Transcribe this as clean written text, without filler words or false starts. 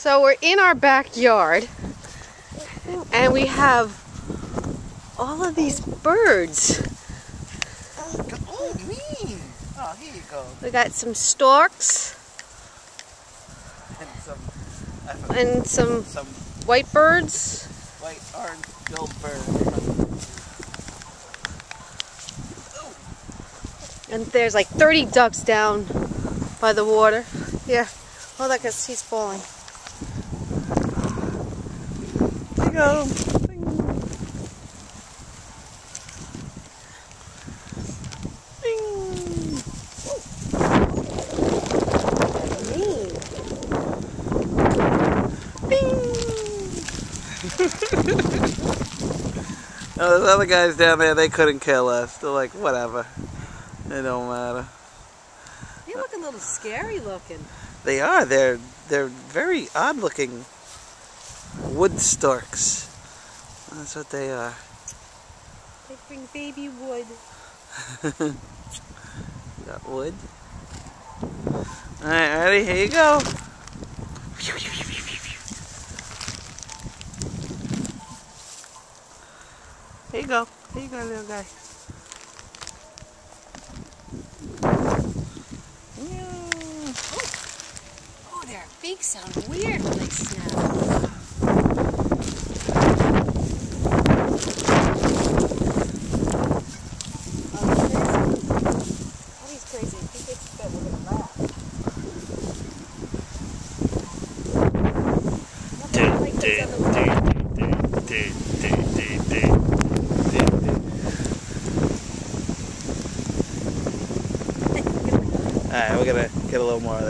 So we're in our backyard and we have all of these birds. Oh, me! Oh, here you go. We got some storks and some white birds. White orange-billed bird. And there's like 30 ducks down by the water. Yeah. Oh, look, he's falling. There you go. Bing. Bing. Mean. Bing. Oh, those other guys down there, they couldn't care less. They're like, whatever. It don't matter. They look a little scary looking. They are. They're very odd looking wood storks. That's what they are. They bring baby wood. Got wood. Alright, ready? Here you go. Here you go. Here you go, little guy. Oh, their beaks sound weird when they snap. Oh, he's crazy. If he gets fed, we're gonna laugh. Alright, we're gonna get a little more of that.